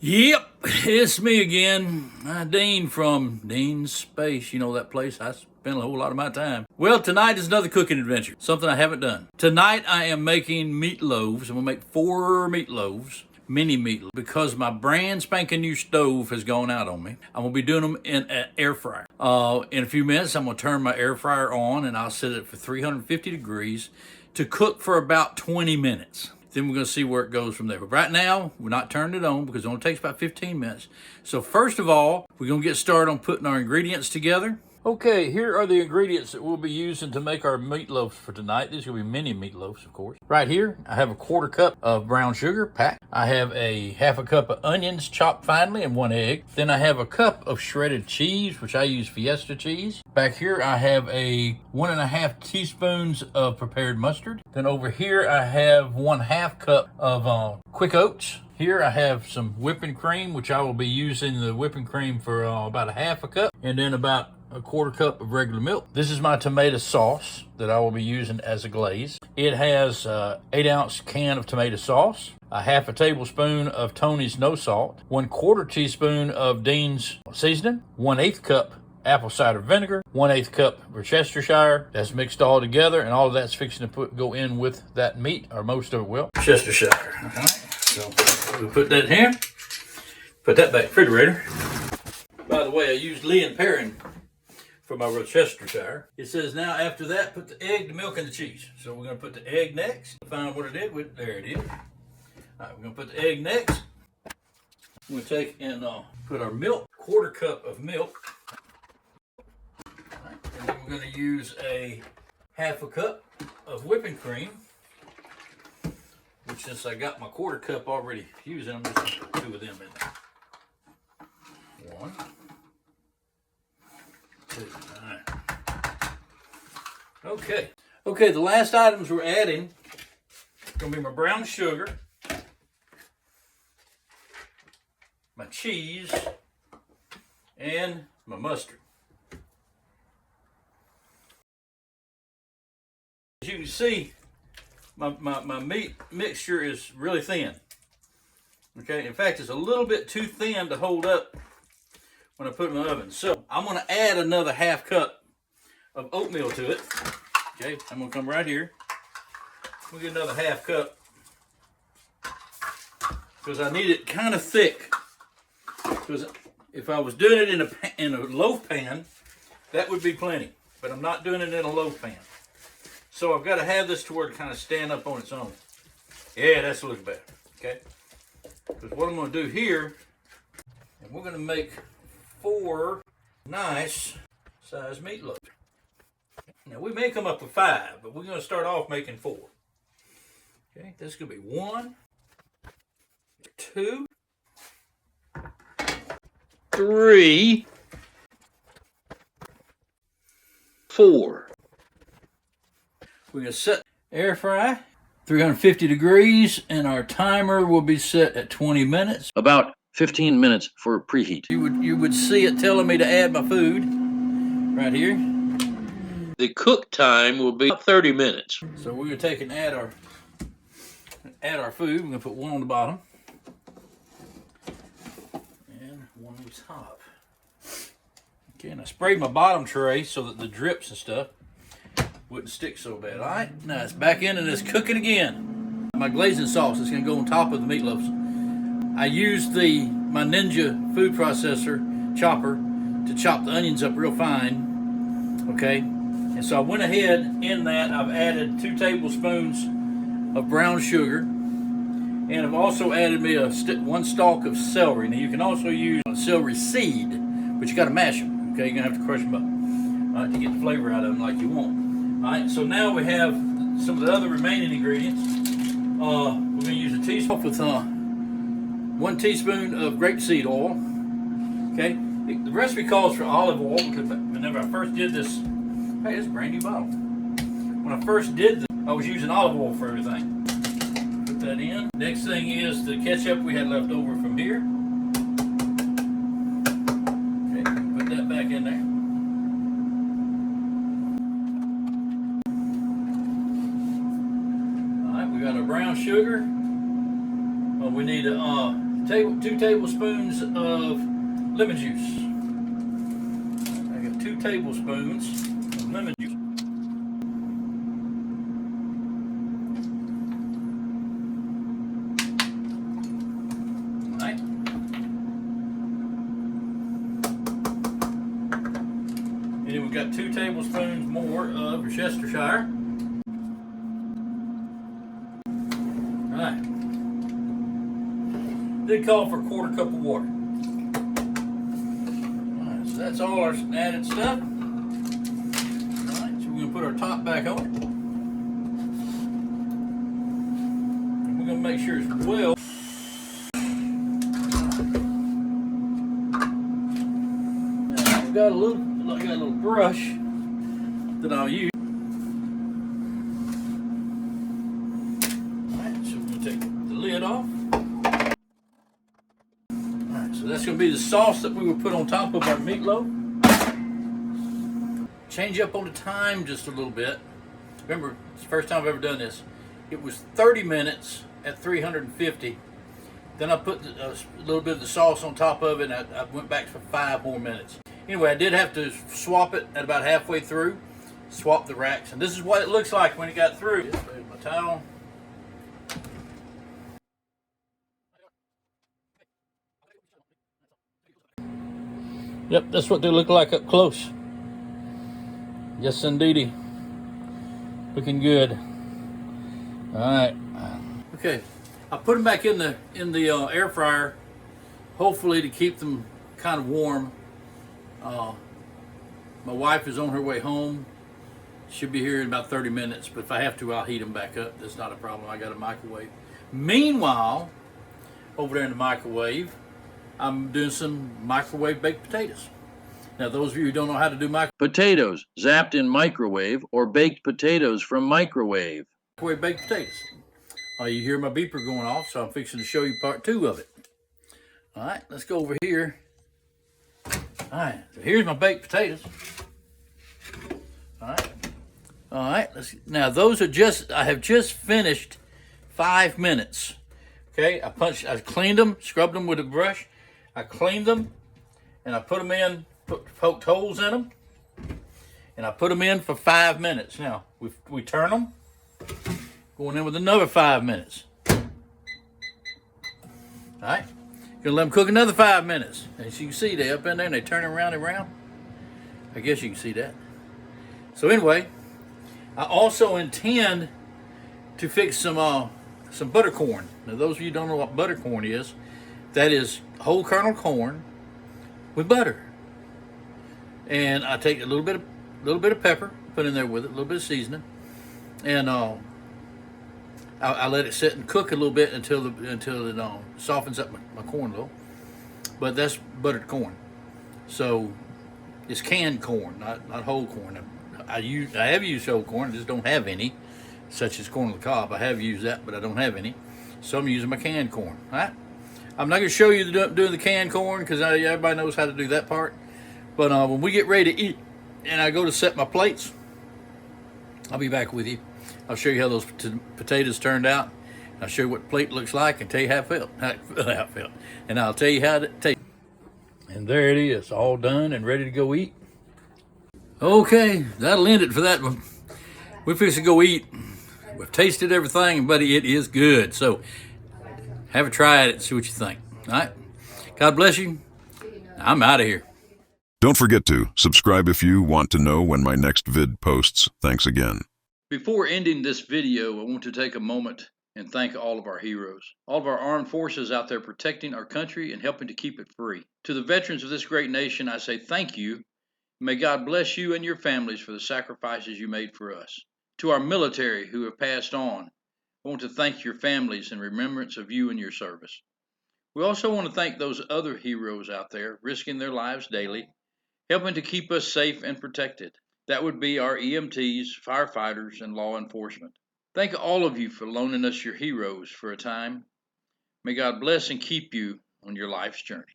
Yep, it's me again. Dean from Dean's Space. You know that place I spend a whole lot of my time. Well, tonight is another cooking adventure, something I haven't done. Tonight I am making meatloaves. I'm gonna make 4 meatloaves, mini meatloaves, because my brand spanking new stove has gone out on me. I'm gonna be doing them in an air fryer. In a few minutes, I'm gonna turn my air fryer on and I'll set it for 350 degrees to cook for about 20 minutes. Then we're going to see where it goes from there. But right now, we're not turning it on because it only takes about 15 minutes. So first of all, we're going to get started on putting our ingredients together. Okay, here are the ingredients that we'll be using to make our meatloaves for tonight. These are going to be mini meatloaves, of course. Right here, I have a 1/4 cup of brown sugar packed. I have a 1/2 cup of onions chopped finely and 1 egg. Then I have a cup of shredded cheese, which I use Fiesta cheese. Back here, I have a 1½ teaspoons of prepared mustard. Then over here, I have 1/2 cup of quick oats. Here I have some whipping cream, which I will be using the whipping cream for about 1/2 cup. And then about a 1/4 cup of regular milk. This is my tomato sauce that I will be using as a glaze. It has 8-ounce can of tomato sauce, a 1/2 tablespoon of Toney's no salt, 1/4 teaspoon of Dean's seasoning, 1/8 cup apple cider vinegar, 1/8 cup Worcestershire. That's mixed all together, and all of that's fixing to go in with that meat, or most of it will. Worcestershire. All right. So we put that here. Put that back in the refrigerator. By the way, I used Lee and Perrin for my Worcestershire. It says now after that, put the egg, the milk, and the cheese. So we're going to put the egg next. Find what it did with. There it is. All right, we're going to put the egg next. We're going to take and put our milk, 1/4 cup of milk. All right, and then we're going to use a 1/2 cup of whipping cream. Which, since I got my 1/4 cup already using, I'm just going to put 2 of them in there. 1, 2. All right. Okay, the last items we're adding are going to be my brown sugar, my cheese, and my mustard. As you can see, my meat mixture is really thin. Okay, in fact, it's a little bit too thin to hold up when I put it in the oven. So I'm going to add another 1/2 cup of oatmeal to it. Okay, I'm going to come right here. We'll get another 1/2 cup because I need it kind of thick. Because if I was doing it in a loaf pan, that would be plenty. But I'm not doing it in a loaf pan. So I've got to have this to where it kind of stand up on its own. Yeah, that's looking better. Okay, because what I'm going to do here, and we're going to make 4 nice size meatloaves. Now we may come up with 5, but we're going to start off making 4. Okay, this is going to be 1, 2, 3, 4. We're going to set air fry 350 degrees, and our timer will be set at 20 minutes. About 15 minutes for preheat. You would see it telling me to add my food right here. The cook time will be 30 minutes. So we're going to take and add our food. We're going to put 1 on the bottom and 1 on the top. Okay, and I sprayed my bottom tray so that the drips and stuff wouldn't stick so bad. All right, now it's back in and it's cooking again. My glazing sauce is going to go on top of the meatloaves. I used my Ninja food processor chopper to chop the onions up real fine. Okay, and so I went ahead in that. I've added 2 tablespoons of brown sugar, and I've also added me 1 stalk of celery. Now you can also use celery seed, but you got to mash them. Okay, you're gonna have to crush them up, all right, to get the flavor out of them like you want. All right, so now we have some of the other remaining ingredients. We're going to use a teaspoon with 1 teaspoon of grapeseed oil. Okay, the recipe calls for olive oil because whenever I first did this, hey, it's a brand new bottle. When I first did this, I was using olive oil for everything. Put that in. Next thing is the ketchup we had left over from here. Okay, put that back in there. Brown sugar. We need 2 tablespoons of lemon juice. I got 2 tablespoons of lemon juice. Alright. And then we've got 2 tablespoons more of Worcestershire. Alright. Did call for a 1/4 cup of water. Alright, so that's all our added stuff. Alright, so we're going to put our top back on it. And we're going to make sure it's well. Now, I've got a little brush that I'll use. Alright, so we're going to take the lid off. So that's going to be the sauce that we will put on top of our meatloaf. Change up on the time just a little bit. Remember, it's the first time I've ever done this. It was 30 minutes at 350. Then I put a little bit of the sauce on top of it, and I went back for 5 more minutes. Anyway, I did have to swap it at about halfway through, swap the racks. And this is what it looks like when it got through. There's my towel. Yep, that's what they look like up close. Yes, indeedy. Looking good. All right. Okay, I put them back in the air fryer, hopefully to keep them kind of warm. My wife is on her way home. She'll be here in about 30 minutes, but if I have to, I'll heat them back up. That's not a problem. I got a microwave. Meanwhile, over there in the microwave, I'm doing some microwave baked potatoes. Now, those of you who don't know how to do Potatoes zapped in microwave or baked potatoes from microwave. microwave baked potatoes. You hear my beeper going off, so I'm fixing to show you part 2 of it. All right, let's go over here. All right, so here's my baked potatoes. All right. Now those are I have just finished 5 minutes. Okay, I cleaned them, scrubbed them with a brush. I cleaned them, and I put them in, poked holes in them, and I put them in for 5 minutes. Now we turn them, going in with another 5 minutes. All right. Gonna let them cook another 5 minutes. As you can see, they're up in there and they turn around and around. I guess you can see that. So anyway, I also intend to fix some buttercorn. Now, those of you who don't know what buttercorn is, that is whole kernel corn with butter. And I take a little bit of pepper, put in there with it, a little bit of seasoning, and I let it sit and cook a little bit until it softens up my corn a little. But that's buttered corn, so it's canned corn, not whole corn. I have used whole corn, I just don't have any, such as corn on the cob. I have used that, but I don't have any, so I'm using my canned corn. All right, I'm not going to show you doing the canned corn because everybody knows how to do that part. But when we get ready to eat and I go to set my plates, I'll be back with you. I'll show you how those potatoes turned out. I'll show you what the plate looks like and tell you how it felt. And I'll tell you how it tastes. And there it is, all done and ready to go eat. Okay, that'll end it for that one. We're fixing to go eat. We've tasted everything, buddy, it is good. So have a try at it and see what you think. All right, God bless you. I'm out of here. Don't forget to subscribe if you want to know when my next vid posts. Thanks again. Before ending this video, I want to take a moment and thank all of our heroes, all of our armed forces out there protecting our country and helping to keep it free. To the veterans of this great nation, I say thank you. May God bless you and your families for the sacrifices you made for us. To our military who have passed on, I want to thank your families in remembrance of you and your service. We also want to thank those other heroes out there risking their lives daily, helping to keep us safe and protected. That would be our EMTs, firefighters, and law enforcement. Thank all of you for loaning us your heroes for a time. May God bless and keep you on your life's journey.